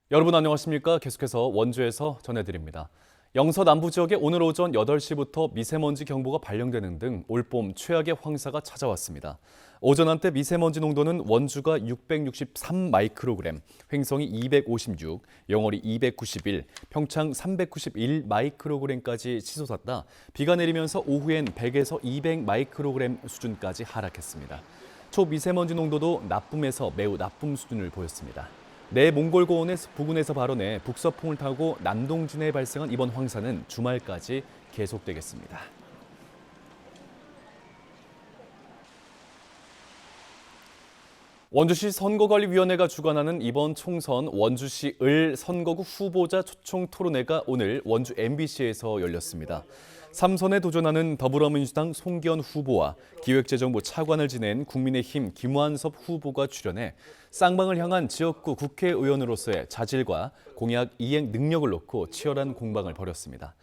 여러분 안녕하십니까? 계속해서 원주에서 전해드립니다. 영서 남부 지역에 오늘 오전 8시부터 미세먼지 경보가 발령되는 등 올봄 최악의 황사가 찾아왔습니다. 오전 한때 미세먼지 농도는 원주가 663 마이크로그램, 횡성이 256, 영월이 291, 평창 391 마이크로그램까지 치솟았다 비가 내리면서 오후엔 100에서 200 마이크로그램 수준까지 하락했습니다. 초미세먼지 농도도 나쁨에서 매우 나쁨 수준을 보였습니다. 내몽골고원의 부근에서 발원해 북서풍을 타고 남동진해에 발생한 이번 황사는 주말까지 계속되겠습니다. 원주시 선거관리위원회가 주관하는 이번 총선 원주시 을 선거구 후보자 초청 토론회가 오늘 원주 MBC에서 열렸습니다. 3선에 도전하는 더불어민주당 송기현 후보와 기획재정부 차관을 지낸 국민의힘 김완섭 후보가 출연해 쌍방을 향한 지역구 국회의원으로서의 자질과 공약 이행 능력을 놓고 치열한 공방을 벌였습니다.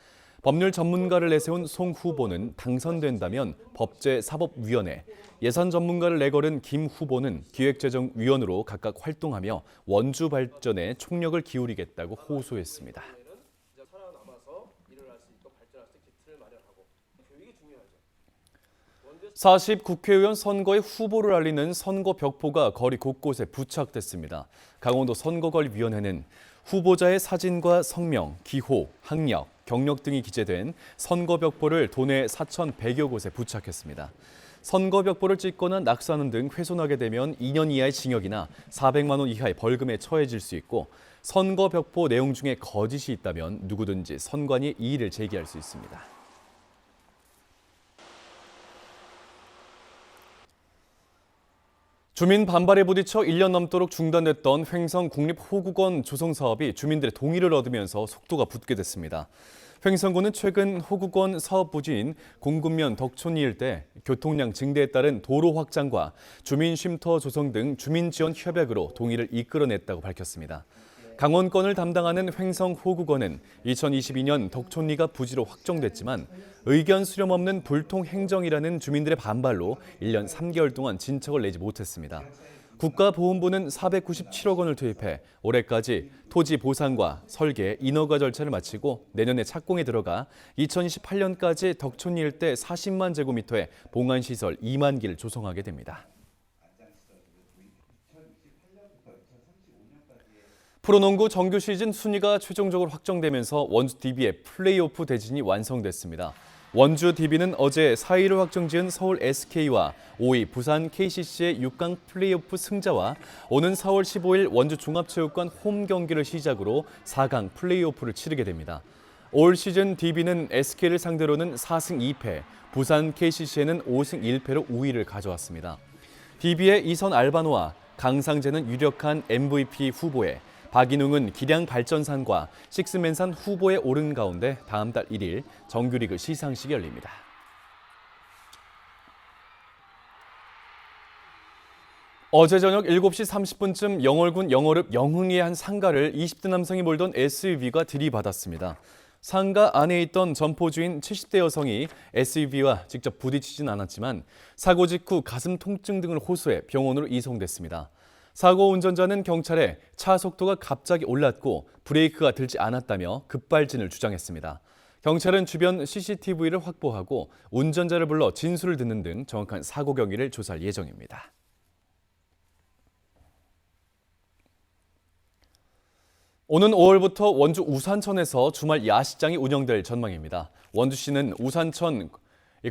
법률 전문가를 내세운 송 후보는 당선된다면 법제사법위원회, 예산 전문가를 내걸은 김 후보는 기획재정위원으로 각각 활동하며 원주 발전에 총력을 기울이겠다고 호소했습니다. 40 국회의원 선거에 후보를 알리는 선거 벽보가 거리 곳곳에 부착됐습니다. 강원도 선거관리위원회는 후보자의 사진과 성명, 기호, 학력, 경력 등이 기재된 선거 벽보를 도내 4,100여 곳에 부착했습니다. 선거 벽보를 찍거나 낙서하는 등 훼손하게 되면 2년 이하의 징역이나 400만 원 이하의 벌금에 처해질 수 있고 선거 벽보 내용 중에 거짓이 있다면 누구든지 선관위에 이의를 제기할 수 있습니다. 주민 반발에 부딪혀 1년 넘도록 중단됐던 횡성 국립호국원 조성 사업이 주민들의 동의를 얻으면서 속도가 붙게 됐습니다. 횡성군은 최근 호국원 사업 부지인 공군면 덕촌리 일대 교통량 증대에 따른 도로 확장과 주민 쉼터 조성 등 주민 지원 협약으로 동의를 이끌어냈다고 밝혔습니다. 강원권을 담당하는 횡성호국원은 2022년 덕촌리가 부지로 확정됐지만 의견 수렴 없는 불통 행정이라는 주민들의 반발로 1년 3개월 동안 진척을 내지 못했습니다. 국가보훈부는 497억 원을 투입해 올해까지 토지 보상과 설계, 인허가 절차를 마치고 내년에 착공에 들어가 2028년까지 덕촌리 일대 40만 제곱미터의 봉안시설 2만 기를 조성하게 됩니다. 프로농구 정규 시즌 순위가 최종적으로 확정되면서 원주 DB의 플레이오프 대진이 완성됐습니다. 원주 DB는 어제 4위를 확정지은 서울 SK와 5위 부산 KCC의 6강 플레이오프 승자와 오는 4월 15일 원주 종합체육관 홈 경기를 시작으로 4강 플레이오프를 치르게 됩니다. 올 시즌 DB는 SK를 상대로는 4승 2패, 부산 KCC에는 5승 1패로 우위를 가져왔습니다. DB의 이선 알바노와 강상재는 유력한 MVP 후보에 박인웅은 기량 발전상과 식스맨산 후보에 오른 가운데 다음 달 1일 정규리그 시상식이 열립니다. 어제 저녁 7시 30분쯤 영월군 영월읍 영흥리의 한 상가를 20대 남성이 몰던 SUV가 들이받았습니다. 상가 안에 있던 점포주인 70대 여성이 SUV와 직접 부딪히진 않았지만 사고 직후 가슴 통증 등을 호소해 병원으로 이송됐습니다. 사고 운전자는 경찰에 차 속도가 갑자기 올랐고 브레이크가 들지 않았다며 급발진을 주장했습니다. 경찰은 주변 CCTV를 확보하고 운전자를 불러 진술을 듣는 등 정확한 사고 경위를 조사할 예정입니다. 오는 5월부터 원주 우산천에서 주말 야시장이 운영될 전망입니다. 원주시는 우산천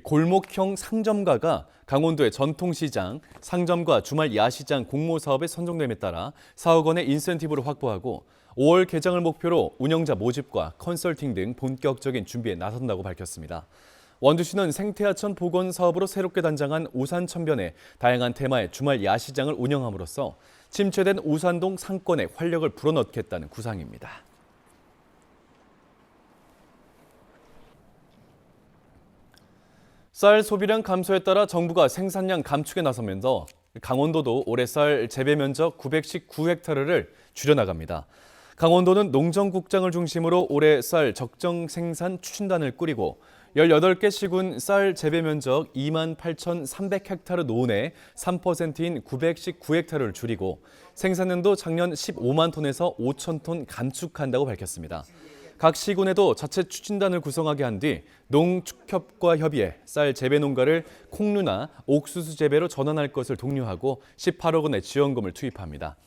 골목형 상점가가 강원도의 전통시장, 상점과 주말 야시장 공모 사업에 선정됨에 따라 4억 원의 인센티브를 확보하고 5월 개장을 목표로 운영자 모집과 컨설팅 등 본격적인 준비에 나선다고 밝혔습니다. 원주시는 생태하천 복원 사업으로 새롭게 단장한 우산천변에 다양한 테마의 주말 야시장을 운영함으로써 침체된 우산동 상권에 활력을 불어넣겠다는 구상입니다. 쌀 소비량 감소에 따라 정부가 생산량 감축에 나서면서 강원도도 올해 쌀 재배 면적 919헥타르를 줄여나갑니다. 강원도는 농정국장을 중심으로 올해 쌀 적정 생산 추진단을 꾸리고 18개 시군 쌀 재배 면적 28,300헥타르 논에 3%인 919헥타르를 줄이고 생산량도 작년 15만 톤에서 5천 톤 감축한다고 밝혔습니다. 각 시군에도 자체 추진단을 구성하게 한 뒤 농축협과 협의해 쌀 재배 농가를 콩류나 옥수수 재배로 전환할 것을 독려하고 18억 원의 지원금을 투입합니다.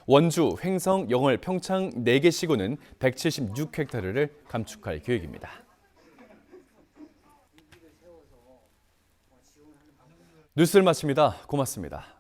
원주, 횡성, 영월, 평창 4개 시군은 176헥타르를 감축할 계획입니다. 뉴스를 마칩니다. 고맙습니다.